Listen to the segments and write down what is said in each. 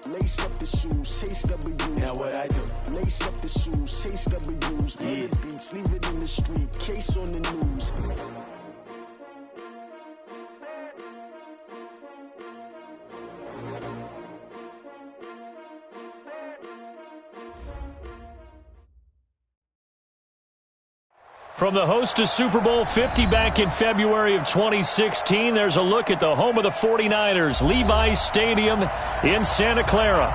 Lace up the shoes, chase W's. Now what I do? Lace up the shoes, chase W's. Yeah. The beats, leave it in the street, case on the news. From the host of Super Bowl 50 back in February of 2016, there's a look at the home of the 49ers, Levi's Stadium in Santa Clara.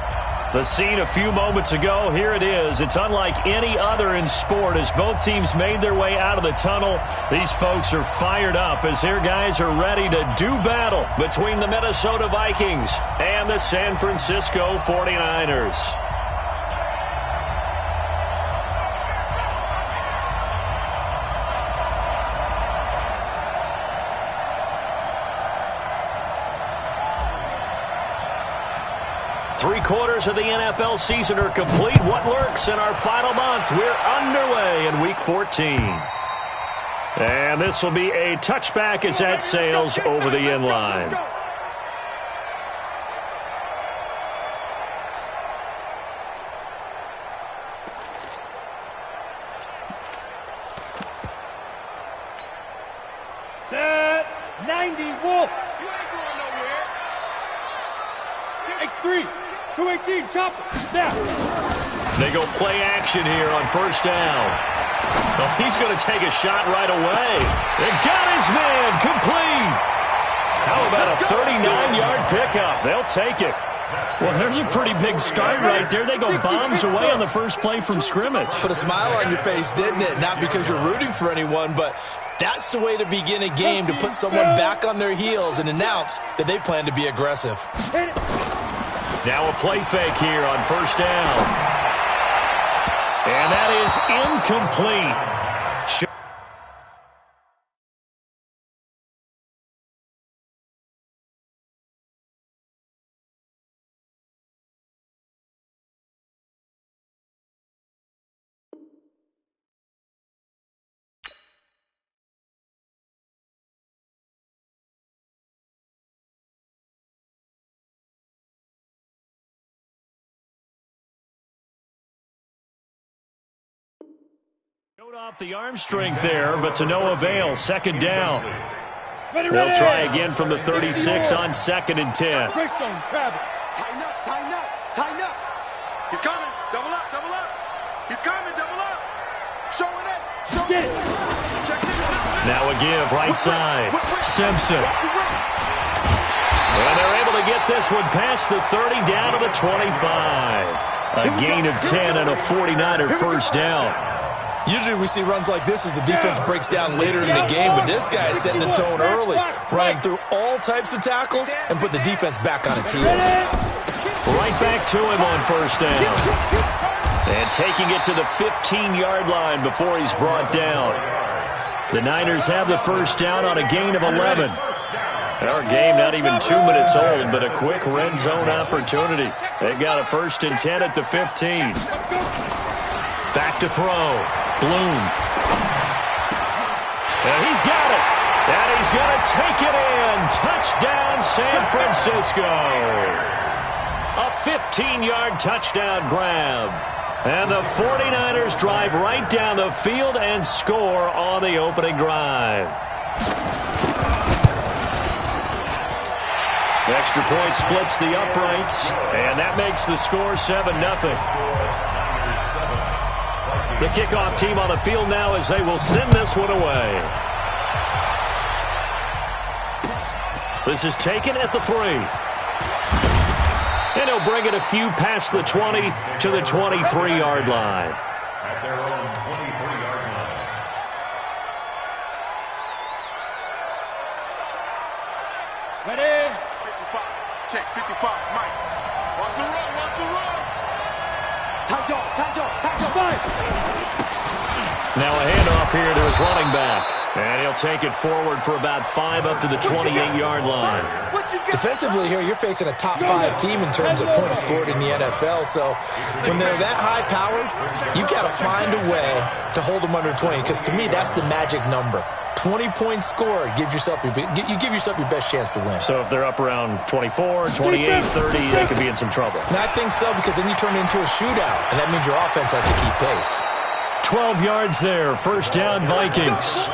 The scene a few moments ago, here it is. It's unlike any other in sport as both teams made their way out of the tunnel. These folks are fired up as their guys are ready to do battle between the Minnesota Vikings and the San Francisco 49ers. Three-quarters of the NFL season are complete. What lurks in our final month? We're underway in Week 14. And this will be a touchback as that sails over the end line. Set 90, Wolf. You ain't going nowhere. X3. 218, chopper, snap. They go play action here on first down. Well, he's going to take a shot right away. They got his man complete. How about a 39-yard pickup? They'll take it. Well, there's a pretty big start right there. They go bombs away on the first play from scrimmage. Put a smile on your face, didn't it? Not because you're rooting for anyone, but that's the way to begin a game, to put someone back on their heels and announce that they plan to be aggressive. Now a play fake here on first down. And that is incomplete. Showed off the arm strength there, but to no avail. Second down. They'll try again from the 36 on 2nd and 10. Tighten up, tighten up, tighten up. He's coming. Double up, double up. He's coming, double up. Showing it, showing Get it. it. Check this out. Now a give, right side. Simpson. And they're able to get this one past the 30 down to the 25. A gain of 10 and a 49er first down. Usually we see runs like this as the defense breaks down later in the game, but this guy is setting the tone early, running through all types of tackles and putting the defense back on its heels. Right back to him on first down. And taking it to the 15-yard line before he's brought down. The Niners have the first down on a gain of 11. Our game not even 2 minutes old, but a quick red zone opportunity. They've got a 1st and 10 at the 15. Back to throw. Bloom. And he's got it. And he's going to take it in. Touchdown, San Francisco. A 15-yard touchdown grab. And the 49ers drive right down the field and score on the opening drive. Extra point splits the uprights, and that makes the score 7-0. The kickoff team on the field now as they will send this one away. This is taken at the 3. And he'll bring it a few past the 20 to the 23-yard line. At their own 23-yard line. Ready? 55. Check 55. Mike. Watch the run. Watch the run. Tight dog, tight dog, tight dog. Five. Now a handoff here to his running back. And he'll take it forward for about 5 up to the 28-yard line. Defensively here, you're facing a top 5 team in terms of points scored in the NFL. So when they're that high-powered, you've got to find a way to hold them under 20. Because to me, that's the magic number. 20-point score gives yourself you give yourself your best chance to win. So if they're up around 24, 28, 30, they could be in some trouble. And I think so, because then you turn it into a shootout, and that means your offense has to keep pace. 12 yards there, first down Vikings.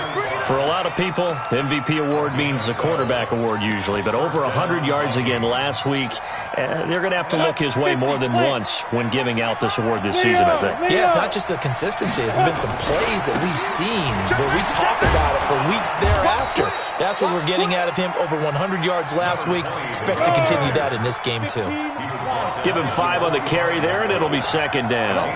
For a lot of people, MVP award means the quarterback award usually, but over 100 yards again last week. They're going to have to look his way more than once when giving out this award this season, I think. Yeah, it's not just the consistency. There's been some plays that we've seen where we talk about it for weeks thereafter. That's what we're getting out of him. Over 100 yards last week. Expects to continue that in this game, too. Give him 5 on the carry there, and it'll be second down.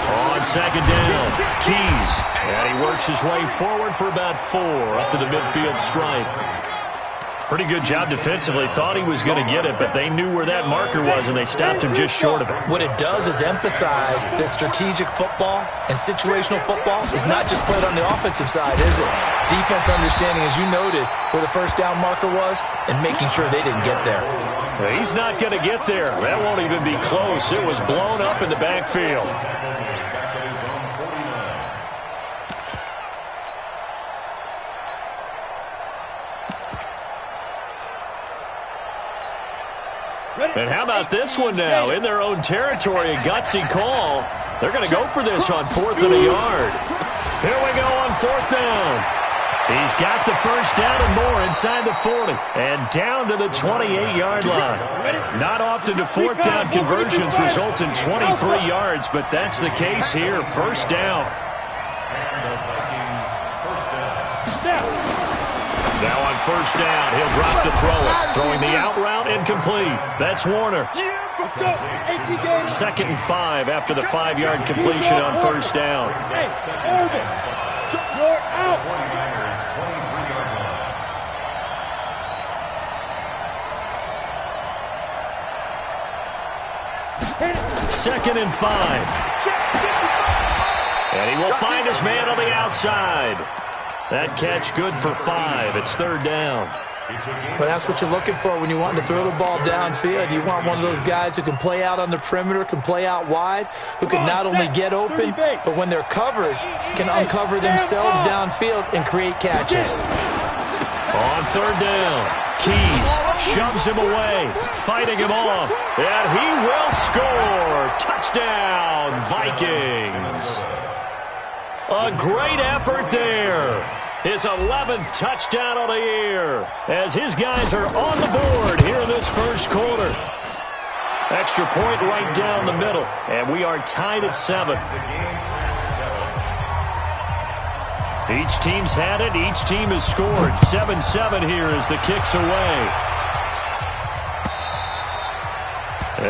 On second down, Keys. And he works his way forward for about 4 up to the midfield stripe. Pretty good job defensively. Thought he was going to get it, but they knew where that marker was, and they stopped him just short of it. What it does is emphasize that strategic football and situational football is not just played on the offensive side, is it? Defense understanding, as you noted, where the first down marker was and making sure they didn't get there. He's not going to get there. That won't even be close. It was blown up in the backfield. And how about this one now? In their own territory, a gutsy call. They're going to go for this on 4th and a yard. Here we go on 4th down. He's got the first down and more inside the 40. And down to the 28-yard line. Not often do 4th down conversions result in 23 yards, but that's the case here. First down. Now on first down, he'll drop to throw it. Throwing the out route incomplete. That's Warner. 2nd and 5 after the 5-yard completion on first down. You're out. 23-yard line. 2nd and 5. And he will find his man on the outside. That catch good for 5. It's 3rd down. But that's what you're looking for when you want to throw the ball downfield. You want one of those guys who can play out on the perimeter, can play out wide, who can not only get open, but when they're covered, can uncover themselves downfield and create catches. On 3rd down, Keys shoves him away, fighting him off, and he will score. Touchdown, Vikings. A great effort there. His 11th touchdown of the year as his guys are on the board here in this first quarter. Extra point right down the middle, and we are tied at 7. Each team's had it. Each team has scored. 7-7 here as the kick's away.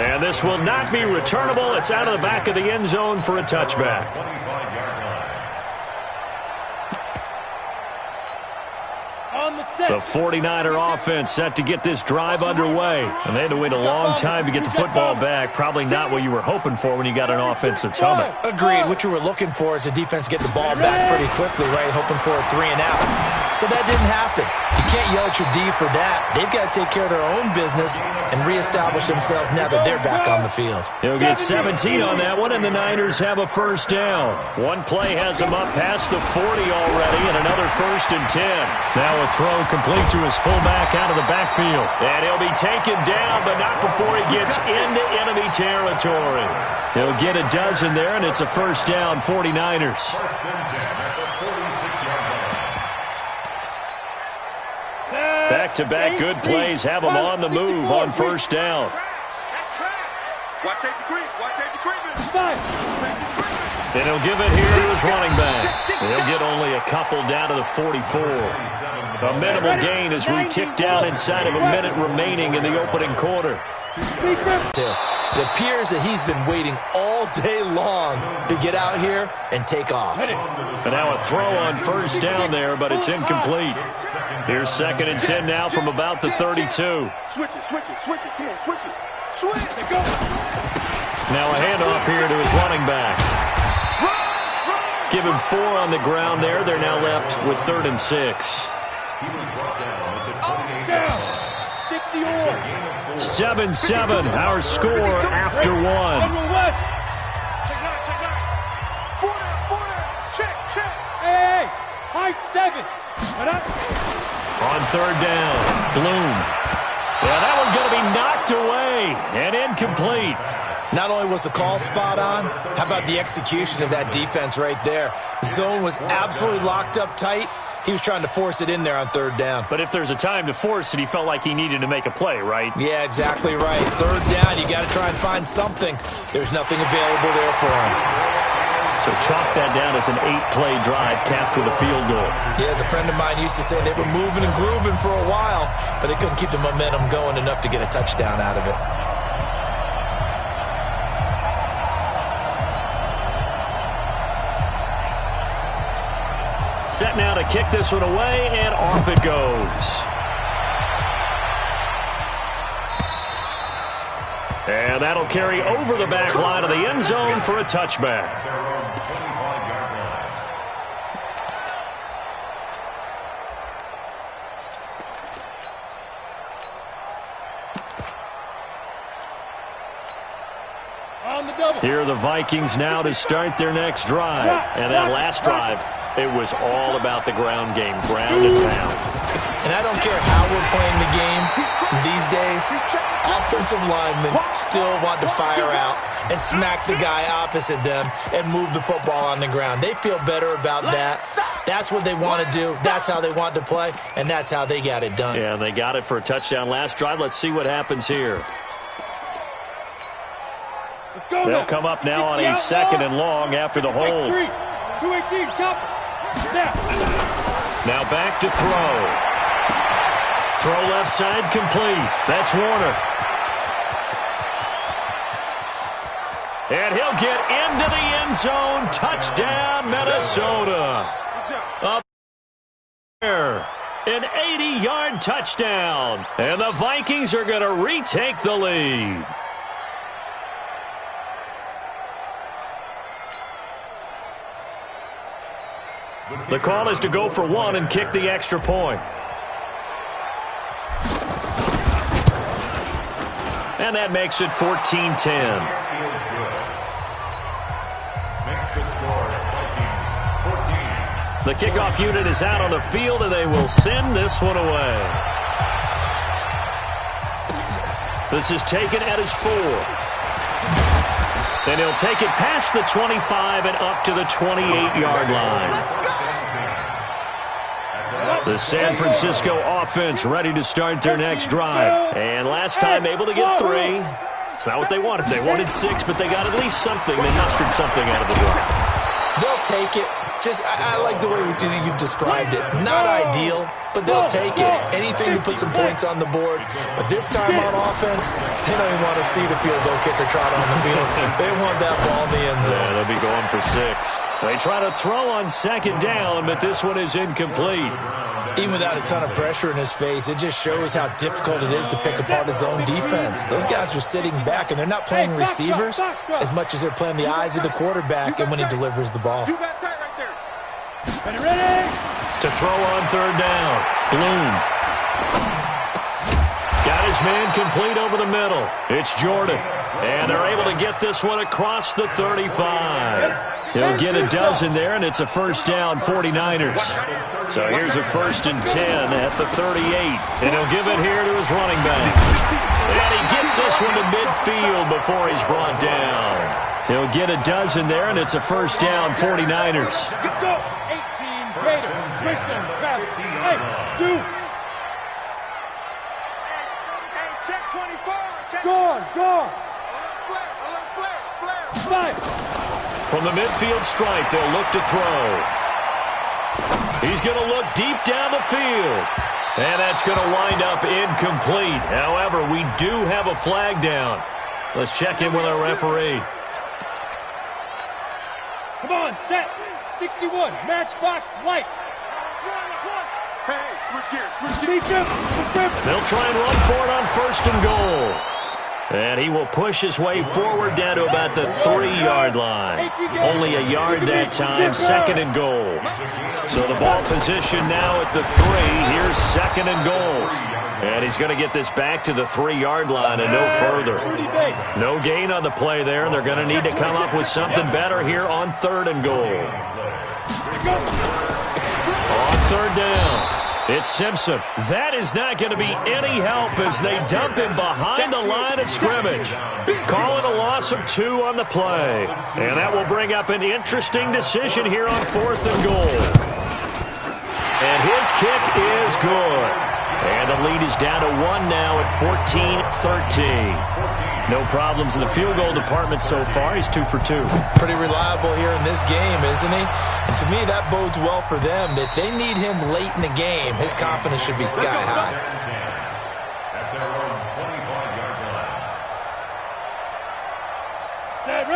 And this will not be returnable. It's out of the back of the end zone for a touchback. The 49er offense set to get this drive underway. And they had to wait a long time to get the football back. Probably not what you were hoping for when you got an offense that's humming. Agreed. What you were looking for is the defense get the ball back pretty quickly, right? Hoping for a 3 and out. So that didn't happen. You can't yell at your D for that. They've got to take care of their own business and reestablish themselves now that they're back on the field. He'll get 17 on that one, and the Niners have a first down. One play has him up past the 40 already, and another 1st and 10. Now a throw complete to his fullback out of the backfield. And he'll be taken down, but not before he gets into enemy territory. He'll get a dozen there, and it's a first down, 49ers. Back-to-back good plays have him on the move on first down. Watch safety creep. Watch safety creeping. And he'll give it here to his running back. He'll get only a couple down to the 44. A minimal gain as we tick down inside of a minute remaining in the opening quarter. It appears that he's been waiting all day long to get out here and take off. And now a throw on first down there, but it's incomplete. Here's 2nd and 10 now from about the 32. Switch it. Come on, switch it. Switch it. Go. Now a handoff here to his running back. Give him 4 on the ground there. They're now left with 3rd and 6. 7-7, our score after 1. High 7. On third down, Bloom. Yeah, that one's going to be knocked away and incomplete. Not only was the call spot on, how about the execution of that defense right there? The zone was absolutely locked up tight. He was trying to force it in there on third down. But if there's a time to force it, he felt like he needed to make a play, right? Yeah, exactly right. Third down, you got to try and find something. There's nothing available there for him. So chalk that down as an 8-play drive capped with a field goal. Yeah, as a friend of mine used to say, they were moving and grooving for a while, but they couldn't keep the momentum going enough to get a touchdown out of it. Set now to kick this one away, and off it goes. And that'll carry over the back line of the end zone for a touchback. On the double. Here are the Vikings now to start their next drive. And that last drive, it was all about the ground game, ground and pound. And I don't care how we're playing the game these days, offensive linemen still want to fire out and smack the guy opposite them and move the football on the ground. They feel better about that. That's what they want to do. That's how they want to play, and that's how they got it done. Yeah, and they got it for a touchdown last drive. Let's see what happens here. Let's go. They'll come up now on a second and long after the hold. 218, chopper. Snap. Now back to throw. Throw left side complete. That's Warner. And he'll get into the end zone. Touchdown, Minnesota. Up there. An 80-yard touchdown. And the Vikings are going to retake the lead. The call is to go for one and kick the extra point. And that makes it 14-10. The kickoff unit is out on the field, and they will send this one away. This is taken at his 4. And he'll take it past the 25 and up to the 28-yard line. The San Francisco offense ready to start their next drive. And last time able to get 3. It's not what they wanted. They wanted 6, but they got at least something. They mustered something out of the drive. They'll take it. I like the way you've described it. Not ideal, but they'll take it. Anything to put some points on the board. But this time on offense, they don't even want to see the field goal kicker trot on the field. They want that ball in the end zone. Yeah, they'll be going for 6. They try to throw on second down, but this one is incomplete. Even without a ton of pressure in his face, it just shows how difficult it is to pick apart his own defense. Those guys are sitting back, and they're not playing receivers as much as they're playing the eyes of the quarterback and when he delivers the ball. You got tight right there. Ready? To throw on third down. Bloom. Got his man complete over the middle. It's Jordan. And they're able to get this one across the 35. He'll get a dozen there, and it's a first down, 49ers. So here's a 1st and 10 at the 38. And he'll give it here to his running back. And he gets this one to midfield before he's brought down. He'll get a dozen there, and it's a first down, 49ers. Let's go. 18, Gator, Tristan, Travis, hey, 2. Hey, check 24. Check. Gone. Flare. 5. From the midfield stripe, they'll look to throw. He's going to look deep down the field. And that's going to wind up incomplete. However, we do have a flag down. Let's check in with our referee. Come on, set. 61, matchbox lights. Hey, switch gears. They'll try and run for it on 1st and goal. And he will push his way forward down to about the 3-yard line. Only a yard that time, 2nd and goal. So the ball position now at the 3. Here's 2nd and goal. And he's going to get this back to the 3-yard line and no further. No gain on the play there. They're going to need to come up with something better here on 3rd and goal. third down. It's Simpson. That is not going to be any help as they dump him behind the line of scrimmage. Calling a loss of 2 on the play. And that will bring up an interesting decision here on 4th and goal. And his kick is good. And the lead is down to 1 now at 14-13. No problems in the field goal department so far. He's 2 for 2. Pretty reliable here in this game, isn't he? And to me, that bodes well for them. If they need him late in the game, his confidence should be sky high.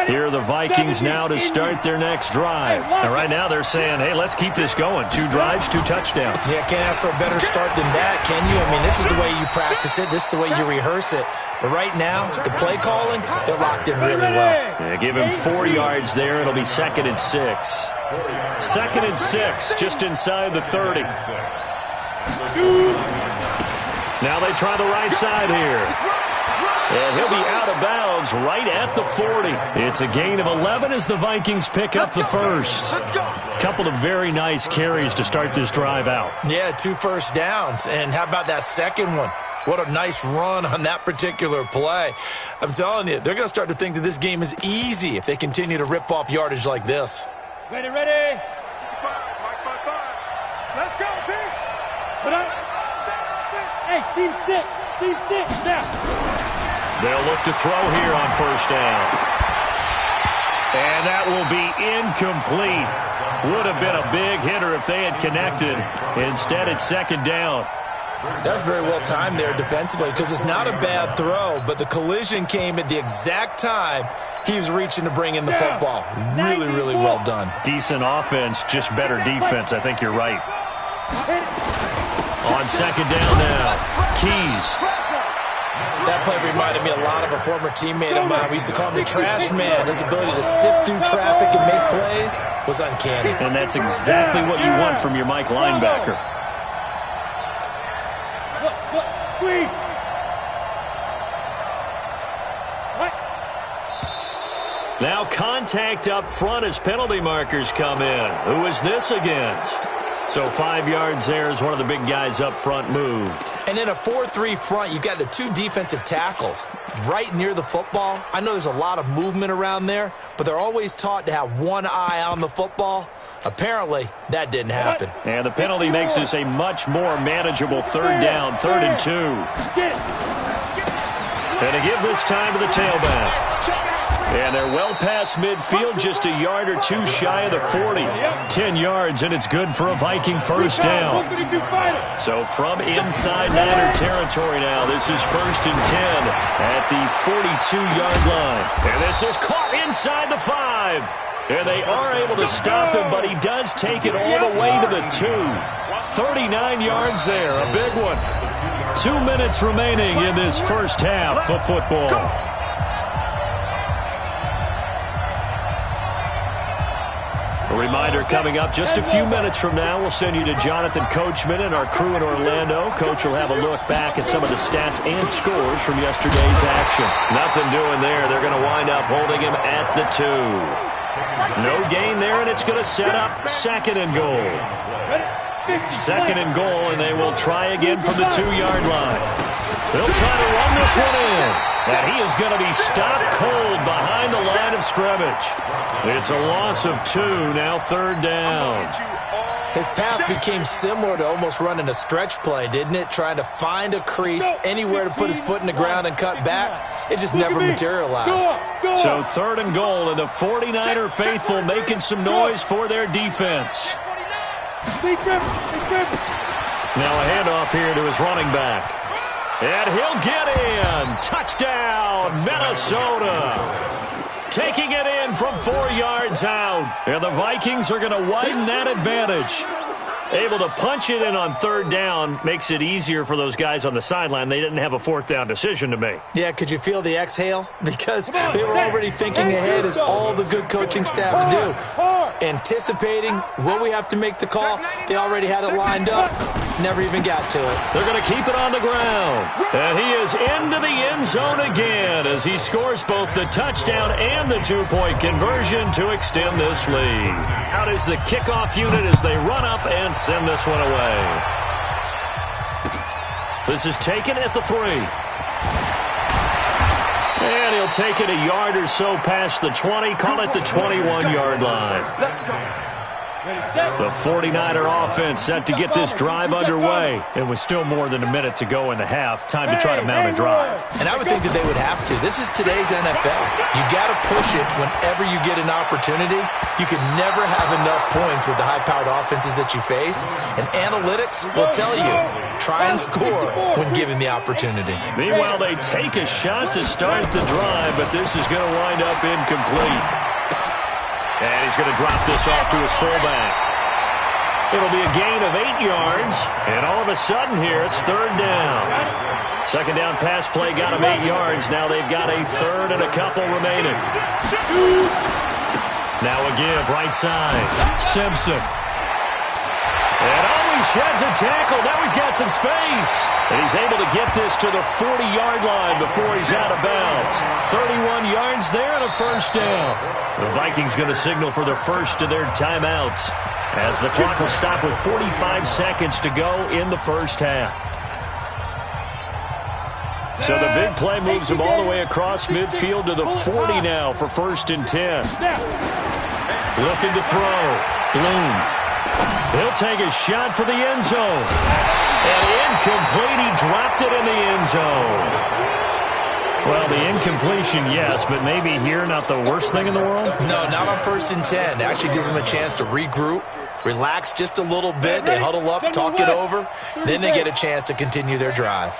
Here are the Vikings now to start their next drive. And right now they're saying, hey, let's keep this going. 2 drives, 2 touchdowns. Yeah, can't ask for a better start than that, can you? I mean, this is the way you practice it. This is the way you rehearse it. But right now, the play calling, they're locked in really well. Yeah, give him 4 yards there. It'll be 2nd and 6. 2nd and 6, just inside the 30. Now they try the right side here. And he'll be out of bounds right at the 40. It's a gain of 11 as the Vikings pick up the first. Couple of very nice carries to start this drive out. Yeah, 2 first downs. And how about that second one? What a nice run on that particular play. I'm telling you, they're going to start to think that this game is easy if they continue to rip off yardage like this. Ready, ready. Let's go, Pete. Hey, team 6. Team 6, now. They'll look to throw here on first down. And that will be incomplete. Would have been a big hitter if they had connected. Instead, it's 2nd down. That's very well timed there defensively because it's not a bad throw, but the collision came at the exact time he was reaching to bring in the football. Really, really well done. Decent offense, just better defense. I think you're right. On 2nd down now, Keys. That play reminded me a lot of a former teammate of mine. We used to call him the trash man. His ability to sift through traffic and make plays was uncanny. And that's exactly what you want from your Mike linebacker. Squeeze. Now contact up front as penalty markers come in. Who is this against? So 5 yards there as one of the big guys up front moved. And in a 4-3 front, you've got the 2 defensive tackles right near the football. I know there's a lot of movement around there, but they're always taught to have one eye on the football. Apparently, that didn't happen. And the penalty makes this a much more manageable 3rd down, 3rd and 2. And to give this time to the tailback. And they're well past midfield, just a yard or 2 shy of the 40. 10 yards, and it's good for a Viking first down. So from inside Niner territory now, this is 1st and 10 at the 42-yard line. And this is caught inside the 5. And they are able to stop him, but he does take it all the way to the 2. 39 yards there, a big one. 2 minutes remaining in this first half of football. A reminder coming up just a few minutes from now. We'll send you to Jonathan Coachman and our crew in Orlando. Coach will have a look back at some of the stats and scores from yesterday's action. Nothing doing there. They're going to wind up holding him at the 2. No gain there, and it's going to set up 2nd and goal. 2nd and goal, and they will try again from the 2-yard line. They'll try to run this one in. And he is going to be stopped cold behind the line of scrimmage. It's a loss of 2, now 3rd down. His path became similar to almost running a stretch play, didn't it? Trying to find a crease, anywhere to put his foot in the ground and cut back. It just never materialized. So 3rd and goal, and the 49er faithful making some noise for their defense. Now a handoff here to his running back. And he'll get in. Touchdown, Minnesota. Taking it in from 4 yards out. And the Vikings are going to widen that advantage. Able to punch it in on 3rd down makes it easier for those guys on the sideline. They didn't have a 4th down decision to make. Yeah, could you feel the exhale? Because they were already thinking ahead, as all the good coaching staffs do. Anticipating, will we have to make the call? They already had it lined up. Never even got to it. They're going to keep it on the ground. And he is into the end zone again as he scores both the touchdown and the two-point conversion to extend this lead. Out is the kickoff unit as they run up and send this one away. This is taken at the 3. And he'll take it a yard or so past the 20, call it the 21-yard line. Let's go. The 49er offense set to get this drive underway. It was still more than a minute to go in the half. Time to try to mount a drive. And I would think that they would have to. This is today's NFL. You got to push it whenever you get an opportunity. You can never have enough points with the high-powered offenses that you face. And analytics will tell you, try and score when given the opportunity. Meanwhile, they take a shot to start the drive, but this is going to wind up incomplete. And he's going to drop this off to his fullback. It'll be a gain of 8 yards. And all of a sudden here, it's 3rd down. Second down pass play got him 8 yards. Now they've got a 3rd and a couple remaining. Now a give, right side. Simpson. And he sheds a tackle. Now he's got some space. And he's able to get this to the 40-yard line before he's out of bounds. 31 yards there and a first down. The Vikings going to signal for the first of their timeouts as the clock will stop with 45 seconds to go in the first half. So the big play moves him all the way across midfield to the 40 now for 1st and 10. Looking to throw. Bloom. He'll take a shot for the end zone. And incomplete. He dropped it in the end zone. Well, the incompletion, yes, but maybe here not the worst thing in the world? No, not on 1st and 10. It actually gives them a chance to regroup, relax just a little bit. They huddle up, talk it over. Then they get a chance to continue their drive.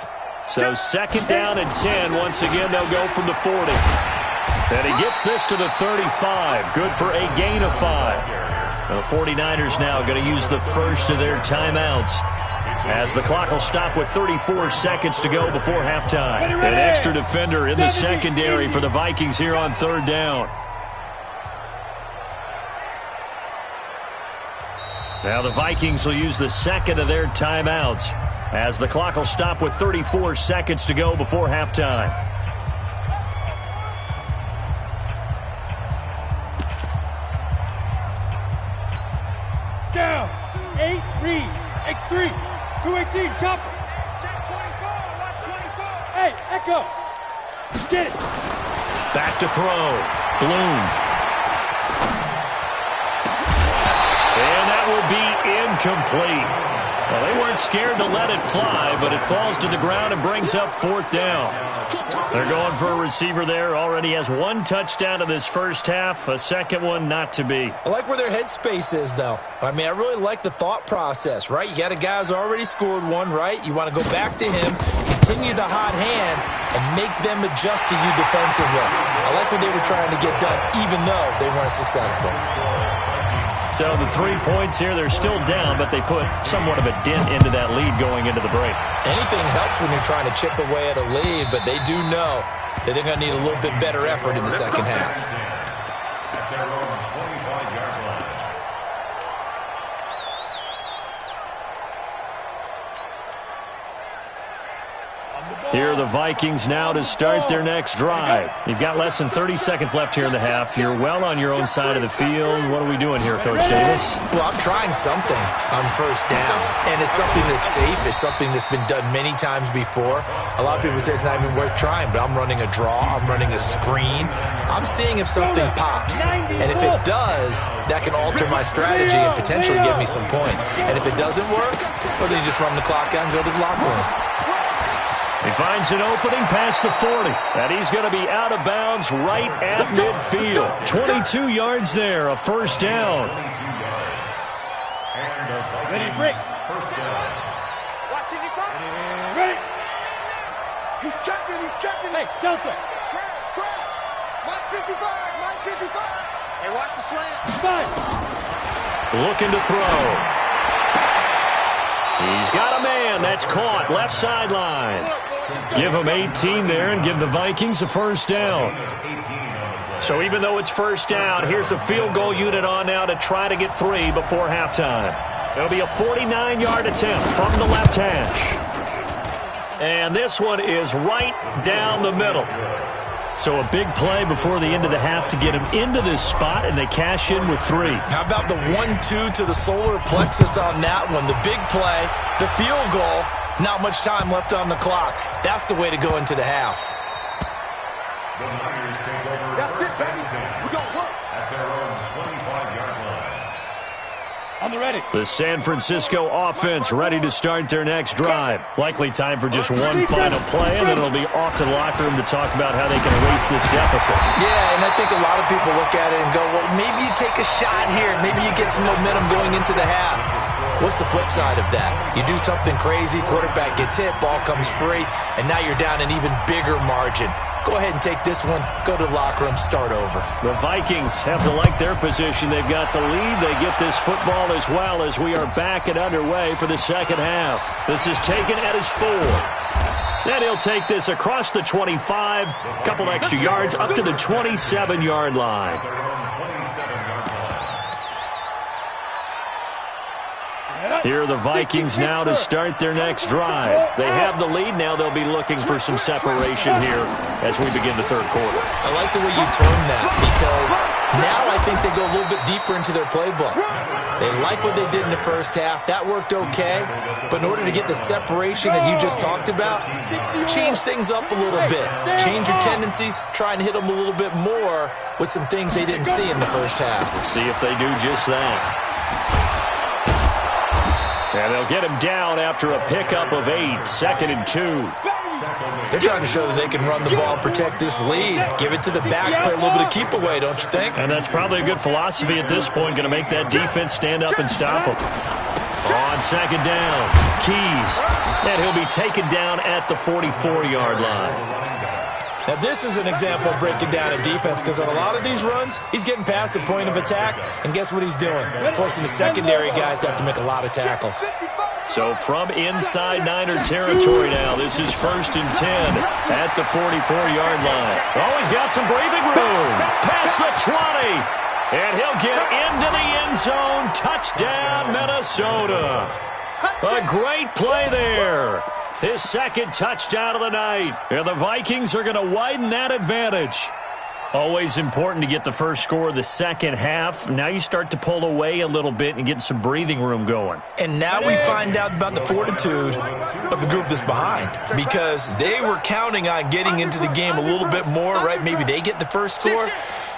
So 2nd down and 10. Once again, they'll go from the 40. And he gets this to the 35. Good for a gain of 5. The 49ers now going to use the first of their timeouts as the clock will stop with 34 seconds to go before halftime. An extra defender in the secondary for the Vikings here on 3rd down. Now the Vikings will use the 2nd of their timeouts as the clock will stop with 34 seconds to go before halftime. Down. 8, read. X3. 218, chopper. Check 24, watch 24. Hey, Echo. Get it. Back to throw. Bloom. And that will be incomplete. Well, they weren't scared to let it fly, but it falls to the ground and brings up 4th down. They're going for a receiver there. Already has 1 touchdown in this first half. A second one not to be. I like where their headspace is, though. I mean, I really like the thought process, right? You got a guy who's already scored 1, right? You want to go back to him, continue the hot hand, and make them adjust to you defensively. I like what they were trying to get done, even though they weren't successful. So the 3 points here, they're still down, but they put somewhat of a dent into that lead going into the break. Anything helps when you're trying to chip away at a lead, but they do know that they're going to need a little bit better effort in the second half. Here are the Vikings now to start their next drive. You've got less than 30 seconds left here in the half. You're well on your own side of the field. What are we doing here, Coach Davis? Well, I'm trying something on 1st down, and it's something that's safe. It's something that's been done many times before. A lot of people say it's not even worth trying, but I'm running a draw. I'm running a screen. I'm seeing if something pops, and if it does, that can alter my strategy and potentially get me some points. And if it doesn't work, well, then you just run the clock out and go to the locker room. He finds an opening past the 40, and he's going to be out of bounds right at midfield. 22 yards there, a first down. Ready, break. First down. Watching you come. Ready. He's checking. Hey, Delta. Crash. Mike 55. Hey, watch the slant. Fine. Looking to throw. He's got a man. That's caught. Left sideline. Give him 18 there and give the Vikings a first down. So even though it's first down, here's the field goal unit on now to try to get 3 before halftime. It'll be a 49-yard attempt from the left hash. And this one is right down the middle. So a big play before the end of the half to get him into this spot, and they cash in with 3. How about the 1-2 to the solar plexus on that one? The big play, the field goal, not much time left on the clock. That's the way to go into the half. The Niners take over first and 10. We're going to work at their own 25-yard line. On the ready. The San Francisco offense ready to start their next drive. Likely time for just one final play, and then it'll be off to the locker room to talk about how they can erase this deficit. Yeah, and I think a lot of people look at it and go, well, maybe you take a shot here. Maybe you get some momentum going into the half. What's the flip side of that? You do something crazy, quarterback gets hit, ball comes free, and now you're down an even bigger margin. Go ahead and take this one, go to the locker room, start over. The Vikings have to like their position. They've got the lead. They get this football as well as we are back and underway for the second half. This is taken at his 4. Then he'll take this across the 25, a couple extra yards up to the 27-yard line. Here are the Vikings now to start their next drive. They have the lead. Now they'll be looking for some separation here as we begin the third quarter. I like the way you term that because now I think they go a little bit deeper into their playbook. They like what they did in the first half. That worked okay. But in order to get the separation that you just talked about, change things up a little bit. Change your tendencies. Try and hit them a little bit more with some things they didn't see in the first half. Let's see if they do just that. And they'll get him down after a pickup of 8, 2nd and 2. They're trying to show that they can run the ball and protect this lead. Give it to the backs, play a little bit of keep away, don't you think? And that's probably a good philosophy at this point, going to make that defense stand up and stop them. On 2nd down, Keys. And he'll be taken down at the 44-yard line. Now, this is an example of breaking down a defense because on a lot of these runs, he's getting past the point of attack, and guess what he's doing? Forcing the secondary guys to have to make a lot of tackles. So from inside Niner territory now, this is 1st and 10 at the 44-yard line. Oh, he's got some breathing room. Past the 20. And he'll get into the end zone. Touchdown, Minnesota. A great play there. His second touchdown of the night. And the Vikings are going to widen that advantage. Always important to get the first score of the second half. Now you start to pull away a little bit and get some breathing room going. And now we find out about the fortitude of the group that's behind because they were counting on getting into the game a little bit more, right? Maybe they get the first score.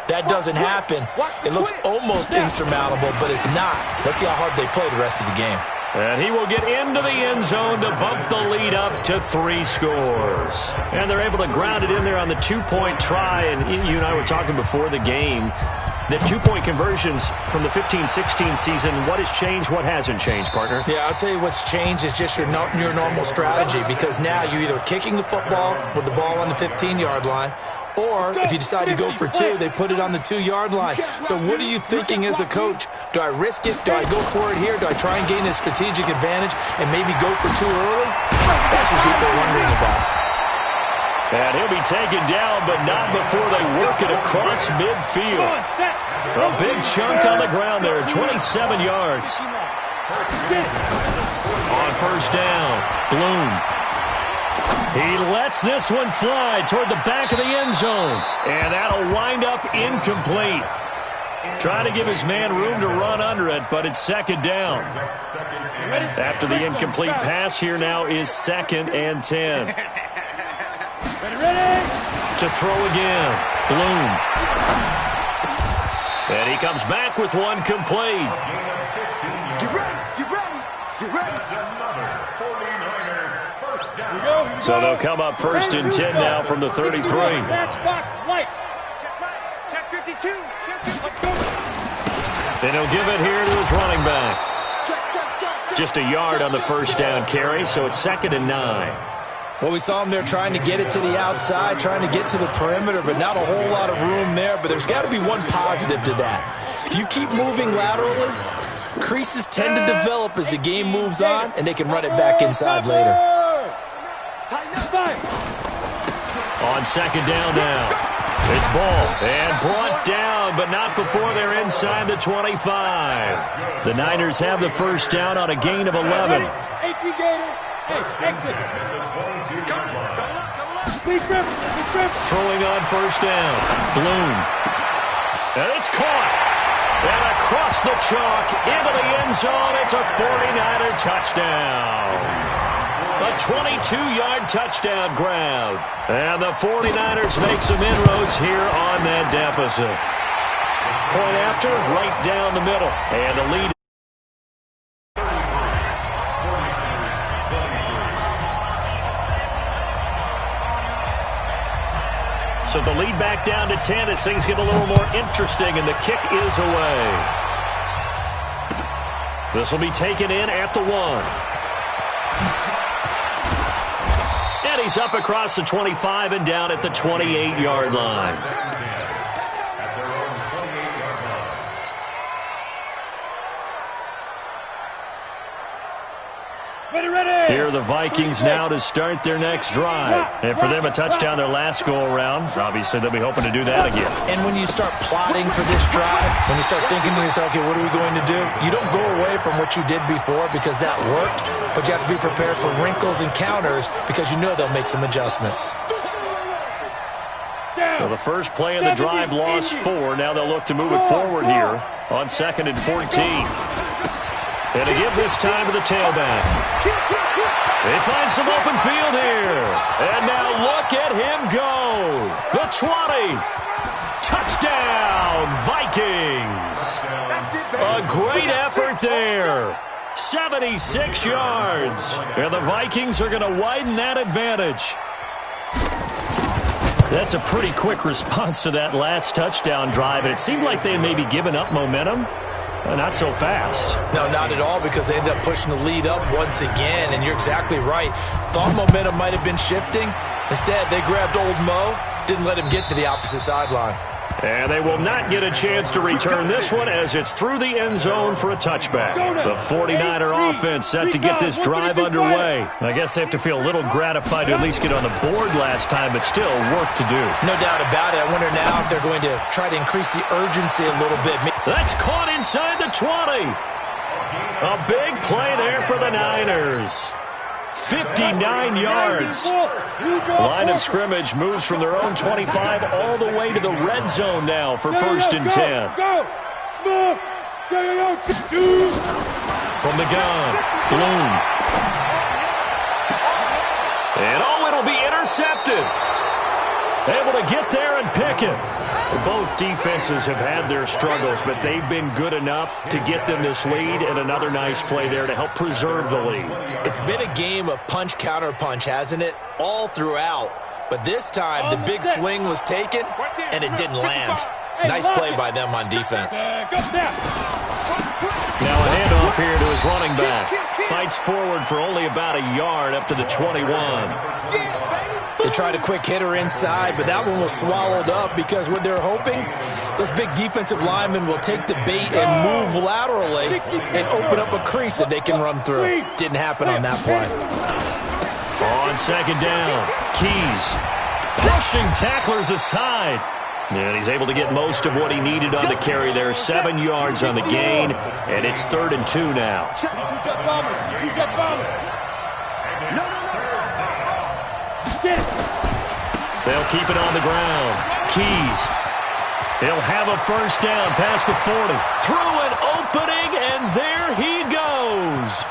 That doesn't happen. It looks almost insurmountable, but it's not. Let's see how hard they play the rest of the game. And he will get into the end zone to bump the lead up to 3 scores. And they're able to ground it in there on the 2-point try. And you and I were talking before the game. The 2-point conversions from the 15-16 season, what has changed, what hasn't changed, partner? Yeah, I'll tell you what's changed is just your normal strategy because now you're either kicking the football with the ball on the 15-yard line, or if you decide to go for 2, they put it on the 2-yard line. So what are you thinking as a coach? Do I risk it? Do I go for it here? Do I try and gain a strategic advantage and maybe go for 2 early? That's what people are wondering about. And he'll be taken down, but not before they work it across midfield. A big chunk on the ground there, 27 yards. On 1st down, Bloom. He lets this one fly toward the back of the end zone. And that'll wind up incomplete. Trying to give his man room to run under it, but it's 2nd down. After the incomplete pass, here now is 2nd and 10. To throw again, Bloom. And he comes back with one complete. So they'll come up 1st and 10 now from the 33. Matchbox lights. Check 52. And he'll give it here to his running back. Just a yard on the 1st down carry, so it's 2nd and 9. Well, we saw him there trying to get it to the outside, trying to get to the perimeter, but not a whole lot of room there. But there's got to be one positive to that. If you keep moving laterally, creases tend to develop as the game moves on, and they can run it back inside later. On 2nd down now, It's ball and brought down, but not before they're inside the 25. The Niners have the first down on a gain of 11. 18 Gator. Hey, exit. Throwing on first down. Bloom. And it's caught. And across the chalk into the end zone. It's a 49er touchdown. A 22-yard touchdown grab. And the 49ers make some inroads here on that deficit. Point after, right down the middle. And the lead. So the lead back down to 10 as things get a little more interesting, and the kick is away. This will be taken in at the 1. And he's up across the 25 and down at the 28-yard line. Here are the Vikings now to start their next drive. And for them, a touchdown their last go-around. Obviously, they'll be hoping to do that again. And when you start plotting for this drive, when you start thinking to yourself, okay, what are we going to do? You don't go away from what you did before because that worked, but you have to be prepared for wrinkles and counters because you know they'll make some adjustments. So the first play of the drive lost 4. Now they'll look to move it forward here on 2nd and 14. And to give this time to the tailback. They find some open field here. And now look at him go. The 20. Touchdown, Vikings. A great effort there. 76 yards. And the Vikings are going to widen that advantage. That's a pretty quick response to that last touchdown drive. And it seemed like they had maybe given up momentum. Not so fast. No, not at all, because they ended up pushing the lead up once again, and you're exactly right. Thought momentum might have been shifting. Instead, they grabbed old Mo, didn't let him get to the opposite sideline. And they will not get a chance to return this one as it's through the end zone for a touchback. The 49er offense set to get this drive underway. I guess they have to feel a little gratified to at least get on the board last time, but still work to do. No doubt about it. I wonder now if they're going to try to increase the urgency a little bit. That's caught inside the 20. A big play there for the Niners. 59 yards. Line of scrimmage moves from their own 25 all the way to the red zone now for 1st and 10. From the gun, Bloom. And it'll be intercepted. Able to get there and pick it. Both defenses have had their struggles, but they've been good enough to get them this lead, and another nice play there to help preserve the lead. It's been a game of punch-counter-punch, hasn't it? All throughout. But this time, the big swing was taken, and it didn't land. Nice play by them on defense. Now a handoff here to his running back. Fights forward for only about a yard up to the 21. They tried a quick hitter inside, but that one was swallowed up because what they're hoping, those big defensive linemen will take the bait and move laterally and open up a crease that they can run through. Didn't happen on that play. On 2nd down, Keys pushing tacklers aside. And he's able to get most of what he needed on the carry there. 7 yards on the gain, and it's 3rd and 2 now. They'll keep it on the ground. Keys. He'll have a first down past the 40. Through an opening, and there he goes.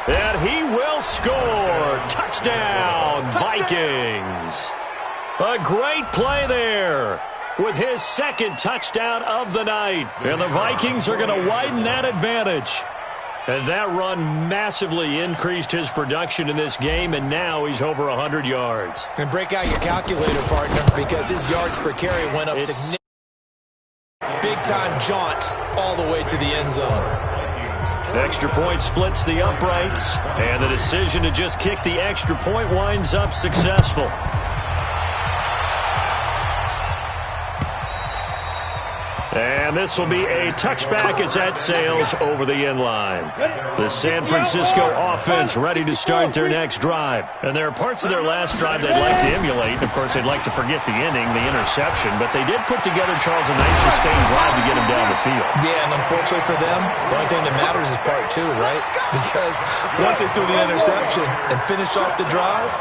And he will score. Touchdown, Vikings. A great play there with his 2nd touchdown of the night. And the Vikings are going to widen that advantage. And that run massively increased his production in this game, and now he's over 100 yards. And break out your calculator, partner, because his yards per carry went up significantly. Big-time jaunt all the way to the end zone. Extra point splits the uprights, and the decision to just kick the extra point winds up successful. And And this will be a touchback as that sails over the end line. The San Francisco offense ready to start their next drive. And there are parts of their last drive they'd like to emulate. Of course, they'd like to forget the inning, the interception. But they did put together, Charles, a nice sustained drive to get them down the field. Yeah, and unfortunately for them, the only thing that matters is part two, right? Because once they threw the interception and finished off the drive,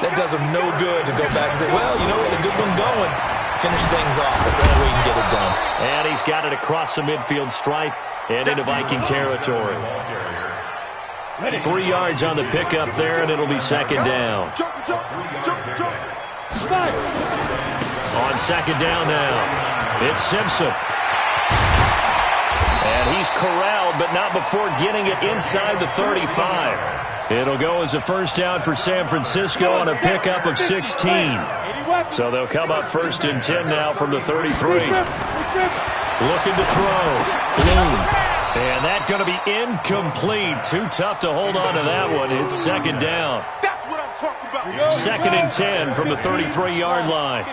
that does them no good to go back and say, well, you know, we had a good one going. Finish things off. That's the only way you can get it done. And he's got it across the midfield stripe and into Viking territory. 3 yards on the pickup there, and it'll be second down. On second down now, it's Simpson. And he's corralled, but not before getting it inside the 35. It'll go as a first down for San Francisco on a pickup of 16. So they'll come up first and 10 now from the 33. Looking to throw. Bloom. And that's going to be incomplete. Too tough to hold on to that one. It's second down. That's what I'm talking about. Second and 10 from the 33-yard line.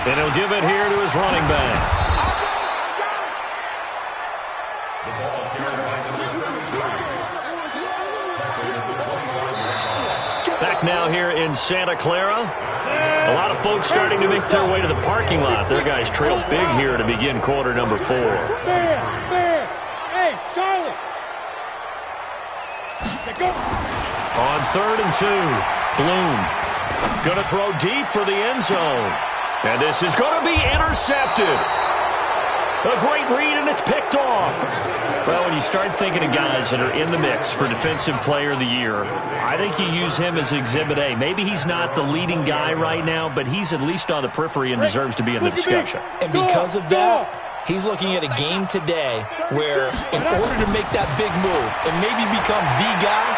And he'll give it here to his running back. Back now here in Santa Clara. A lot of folks starting to make their way to the parking lot. Their guys trail big here to begin quarter number 4. Hey, Charlie. On 3rd and 2, Bloom going to throw deep for the end zone. And this is going to be intercepted. A great read, and it's picked off. Well, when you start thinking of guys that are in the mix for Defensive Player of the Year, I think you use him as Exhibit A. Maybe he's not the leading guy right now, but he's at least on the periphery and deserves to be in the discussion. And because of that, he's looking at a game today where in order to make that big move and maybe become the guy,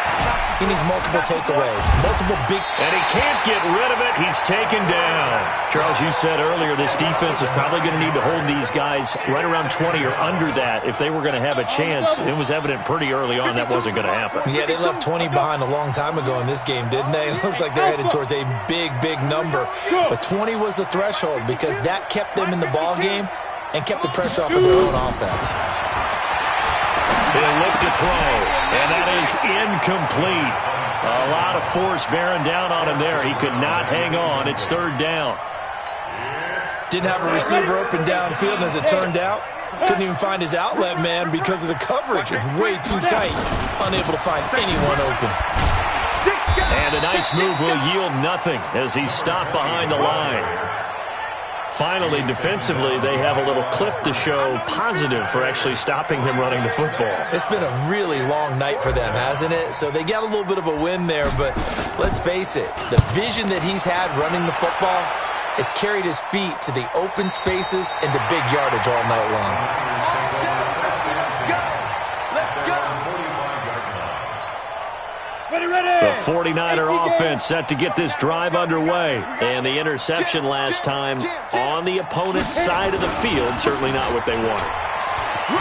he needs multiple takeaways, multiple big... And he can't get rid of it. He's taken down. Charles, you said earlier this defense is probably going to need to hold these guys right around 20 or under that if they were going to have a chance. It was evident pretty early on that wasn't going to happen. Yeah, they left 20 behind a long time ago in this game, didn't they? It looks like they're headed towards a big, big number. But 20 was the threshold because that kept them in the ball game and kept the pressure off of their own offense. He'll look to throw, and that is incomplete. A lot of force bearing down on him there. He could not hang on. It's 3rd down. Didn't have a receiver open downfield, and as it turned out, couldn't even find his outlet man because of the coverage. It's way too tight. Unable to find anyone open. And a nice move will yield nothing as he's stopped behind the line. Finally, defensively, they have a little clip to show positive for actually stopping him running the football. It's been a really long night for them, hasn't it? So they got a little bit of a win there, but let's face it, the vision that he's had running the football has carried his feet to the open spaces and to big yardage all night long. The 49er offense set to get this drive underway. And the interception last time on the opponent's side of the field, certainly not what they wanted.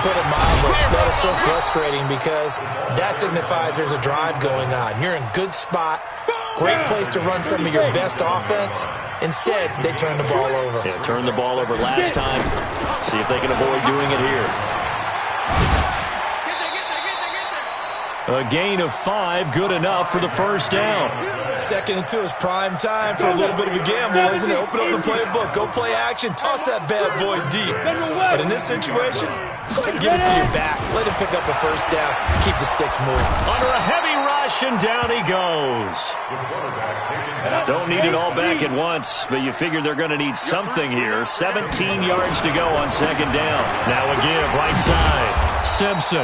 Put it mildly, that is so frustrating because that signifies there's a drive going on. You're in good spot, great place to run some of your best offense. Instead, they turn the ball over. Yeah, turned the ball over last time. See if they can avoid doing it here. A gain of 5, good enough for the first down. 2nd and 2 is prime time for a little bit of a gamble, isn't it? Open up the playbook, go play action, toss that bad boy deep. But in this situation, go ahead and give it to your back. Let him pick up a first down, keep the sticks moving. Under a heavy rush, and down he goes. Don't need it all back at once, but you figure they're going to need something here. 17 yards to go on 2nd down. Now a give, right side. Simpson.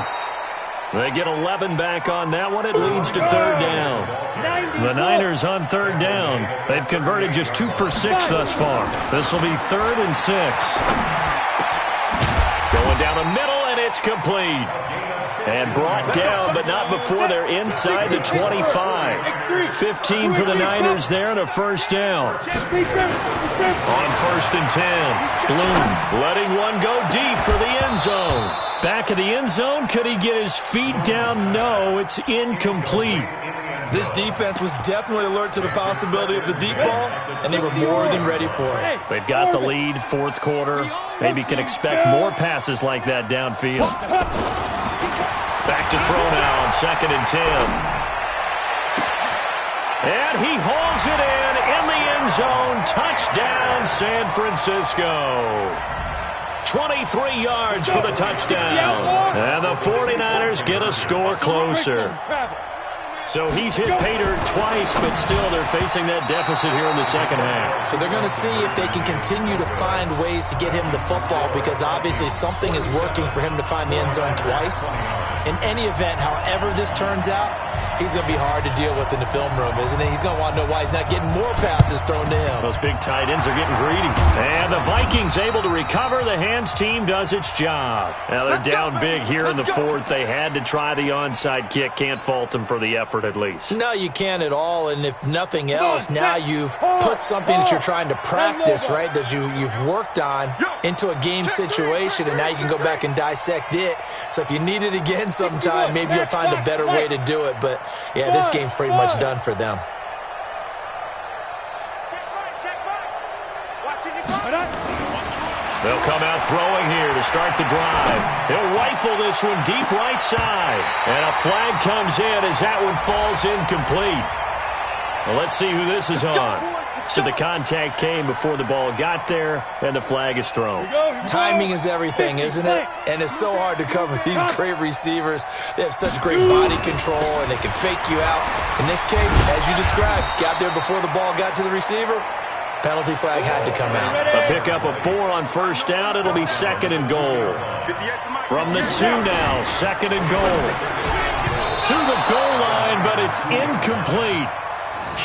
They get 11 back on that one. It leads to 3rd down. The Niners on 3rd down. They've converted just 2 for 6 thus far. This will be 3rd and 6. Going down the middle, and it's complete. And brought down, but not before they're inside the 25. 15 for the Niners there, and a first down. On 1st and 10, Bloom letting one go deep for the end zone. Back of the end zone, could he get his feet down? No, it's incomplete. This defense was definitely alert to the possibility of the deep ball, and they were more than ready for it. They've got the lead, fourth quarter. Maybe can expect more passes like that downfield. Back to throw now on 2nd and 10. And he hauls it in the end zone. Touchdown, San Francisco. 23 yards for the touchdown. And the 49ers get a score closer. So he's hit Pater twice, but still they're facing that deficit here in the second half. So they're going to see if they can continue to find ways to get him the football, because obviously something is working for him to find the end zone twice. In any event, however this turns out, he's going to be hard to deal with in the film room, isn't he? He's going to want to know why he's not getting more passes thrown to him. Those big tight ends are getting greedy. And the Vikings able to recover. The hands team does its job. Now they're down big here in the fourth. They had to try the onside kick. Can't fault them for the effort at least. No, you can't at all. And if nothing else, now you've put something that you're trying to practice, right, that you've worked on into a game situation, and now you can go back and dissect it. So if you need it again sometime, maybe you'll find a better way to do it. But, yeah, this game's pretty much done for them. They'll come out throwing here to start the drive. He'll rifle this one deep right side. And a flag comes in as that one falls incomplete. Well, let's see who this is on. So the contact came before the ball got there, and the flag is thrown. Timing is everything, isn't it? And it's so hard to cover these great receivers. They have such great body control, and they can fake you out. In this case, as you described, got there before the ball got to the receiver. Penalty flag had to come out. A pickup of 4 on first down. It'll be 2nd and goal. From the 2 now, 2nd and goal. To the goal line, but it's incomplete.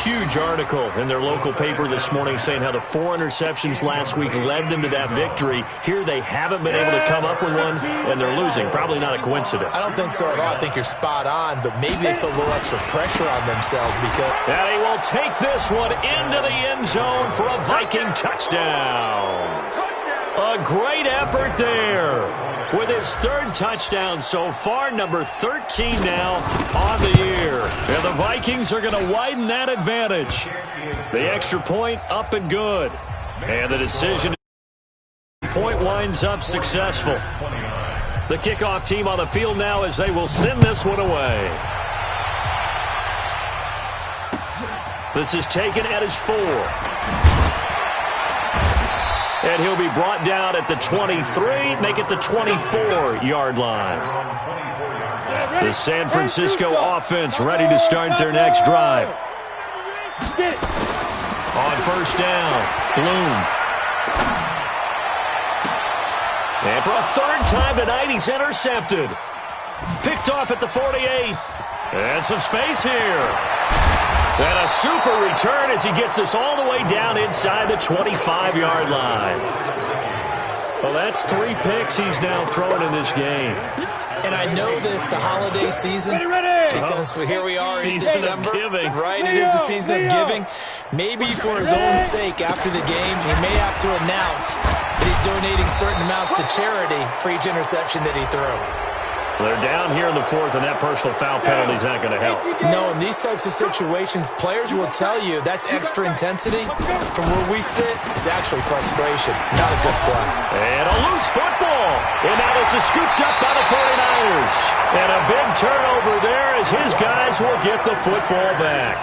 Huge article in their local paper this morning saying how the 4 interceptions last week led them to that victory. Here they haven't been able to come up with one, and they're losing. Probably not a coincidence. I don't think so at all. I think you're spot on, but maybe they put a little extra pressure on themselves because... And he will take this one into the end zone for a Viking touchdown. A great effort there. With his 3rd touchdown so far, number 13 now on the year. And the Vikings are going to widen that advantage. The extra point up and good. And the decision point winds up successful. The kickoff team on the field now as they will send this one away. This is taken at his 4. And he'll be brought down at the 23, make it the 24-yard line. The San Francisco offense ready to start their next drive. On first down, Bloom. And for a 3rd time tonight, he's intercepted. Picked off at the 48. And some space here. And a super return as he gets us all the way down inside the 25-yard line. Well, that's 3 picks he's now thrown in this game. And I know this, the holiday season, because here we are in December, right? It is the season of giving. Maybe for his own sake, after the game, he may have to announce that he's donating certain amounts to charity for each interception that he threw. They're down here in the 4th, and that personal foul penalty is not going to help. No, in these types of situations, players will tell you that's extra intensity. From where we sit, it's actually frustration, not a good play. And a loose football. And now this is scooped up by the 49ers. And a big turnover there as his guys will get the football back.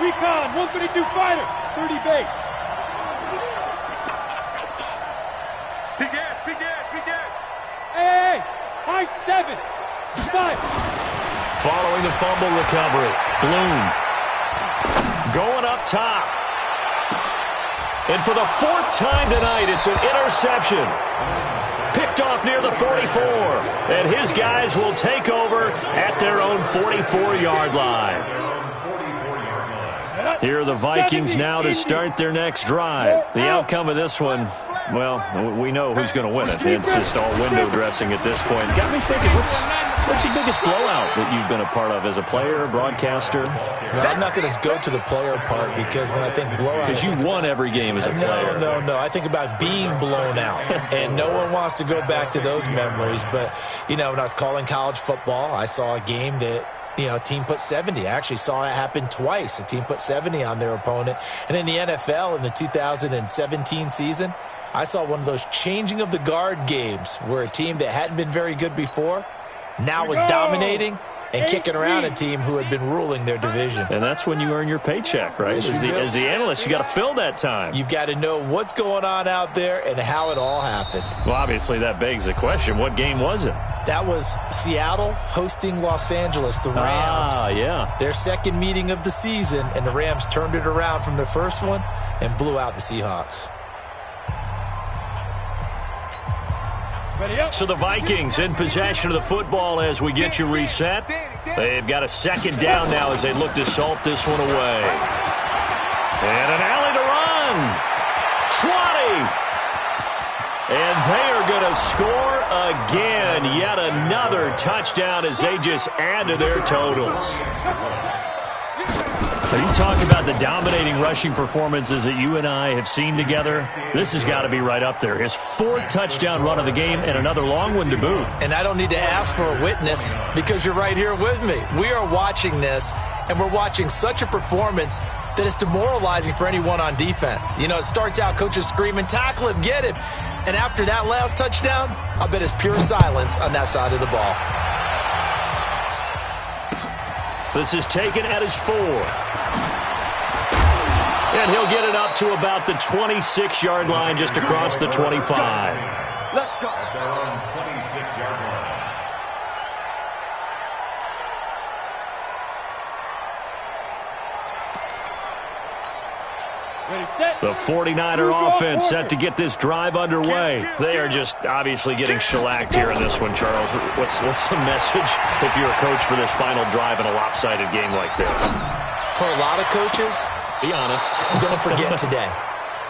Recon, 132 fighter, 30 base. Hey! High 7. 5. Following the fumble recovery, Bloom going up top. And for the 4th time tonight, it's an interception. Picked off near the 44. And his guys will take over at their own 44-yard line. Here are the Vikings now to start their next drive. The outcome of this one, well, we know who's going to win it. It's just all window dressing at this point. Got me thinking, what's your biggest blowout that you've been a part of as a player, broadcaster? No, I'm not going to go to the player part because when I think blowout... Because you won every game as a player. No. I think about being blown out. And no one wants to go back to those memories. But, you know, when I was calling college football, I saw a game that a team put 70. I actually saw it happen twice. A team put 70 on their opponent. And in the NFL in the 2017 season, I saw one of those changing of the guard games where a team that hadn't been very good before now was dominating and kicking around a team who had been ruling their division. And that's when you earn your paycheck, right? As the analyst, you got to fill that time. You've got to know what's going on out there and how it all happened. Well, obviously, that begs the question, what game was it? That was Seattle hosting Los Angeles, the Rams. Ah, yeah. Their second meeting of the season, and the Rams turned it around from their first one and blew out the Seahawks. So the Vikings in possession of the football as we get you reset. They've got a second down now as they look to salt this one away. And an alley to run. 20. And they are going to score again. Yet another touchdown as they just add to their totals. But you talk about the dominating rushing performances that you and I have seen together. This has got to be right up there. His 4th touchdown run of the game and another long one to boot. And I don't need to ask for a witness because you're right here with me. We are watching this, and we're watching such a performance that it's demoralizing for anyone on defense. It starts out coaches screaming, tackle him, get him. And after that last touchdown, I bet it's pure silence on that side of the ball. This is taken at his 4. And he'll get it up to about the 26-yard line, just across the 25. Let's go. At their own 26-yard line. Ready, set. The 49er offense set to get this drive underway. They are just obviously getting shellacked here in this one, Charles. What's the message if you're a coach for this final drive in a lopsided game like this? For a lot of coaches, be honest. Don't forget today.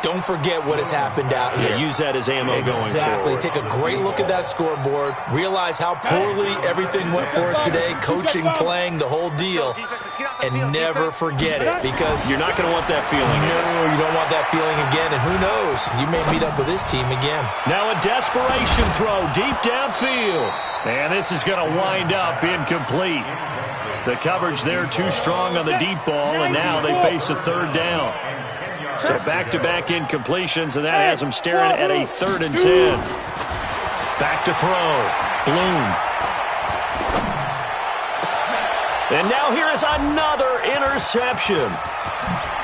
Don't forget what has happened out here. Yeah, use that as ammo going forward. Exactly. Take a great look at that scoreboard. Realize how poorly everything went for us today. Coaching, playing, the whole deal. And never forget it because you're not going to want that feeling. No, you don't want that feeling again. And who knows? You may meet up with this team again. Now a desperation throw deep downfield. And this is going to wind up incomplete. The coverage there too strong on the deep ball, and now they face a 3rd down. So back-to-back incompletions, and that has them staring at a 3rd and 10. Back to throw. Bloom. And now here is another interception.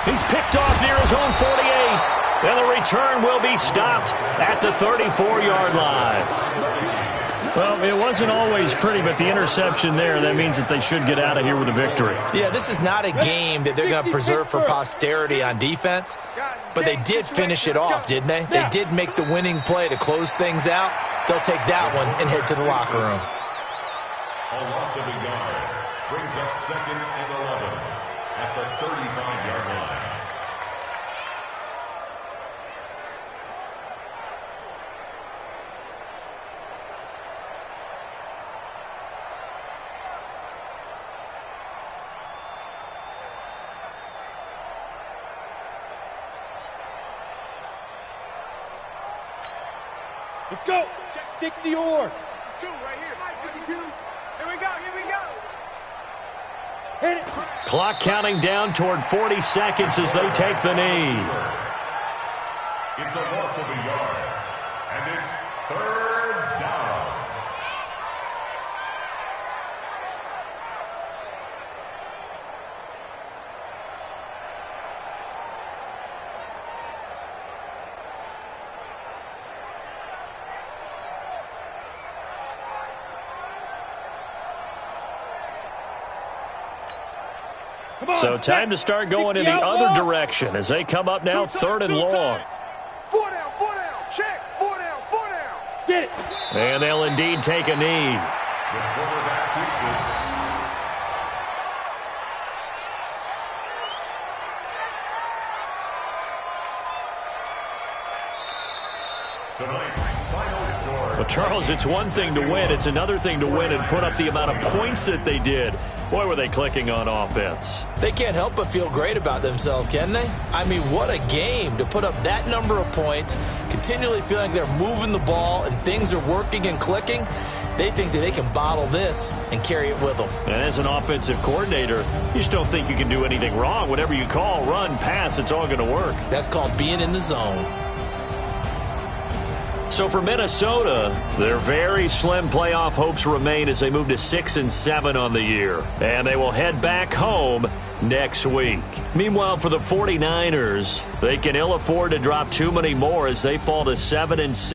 He's picked off near his own 48, and the return will be stopped at the 34-yard line. Well, it wasn't always pretty, but the interception there, that means that they should get out of here with a victory. Yeah, this is not a game that they're going to preserve for posterity on defense, but they did finish it off, didn't they? They did make the winning play to close things out. They'll take that one and head to the locker room. A loss of a yard brings up 2nd and 11 at the 35-yard line. Let's go. 60 or. 2 right here. 52. Here we go. Here we go. Hit it. Clock counting down toward 40 seconds as they take the knee. It's a loss of a yard, and it's 3rd down. So time to start going in the other direction as they come up now 3rd and long. 4 down, 4 down. Check. 4 down, 4 down. Get it. And they'll indeed take a knee. The quarterback reaches. Tonight's final score. Well, Charles, it's one thing to win. It's another thing to win and put up the amount of points that they did. Boy, were they clicking on offense. They can't help but feel great about themselves, can they? I mean, what a game to put up that number of points, continually feeling like they're moving the ball and things are working and clicking. They think that they can bottle this and carry it with them. And as an offensive coordinator, you just don't think you can do anything wrong. Whatever you call, run, pass, it's all going to work. That's called being in the zone. So for Minnesota, their very slim playoff hopes remain as they move to 6-7 on the year. And they will head back home next week. Meanwhile, for the 49ers, they can ill afford to drop too many more as they fall to 7-6.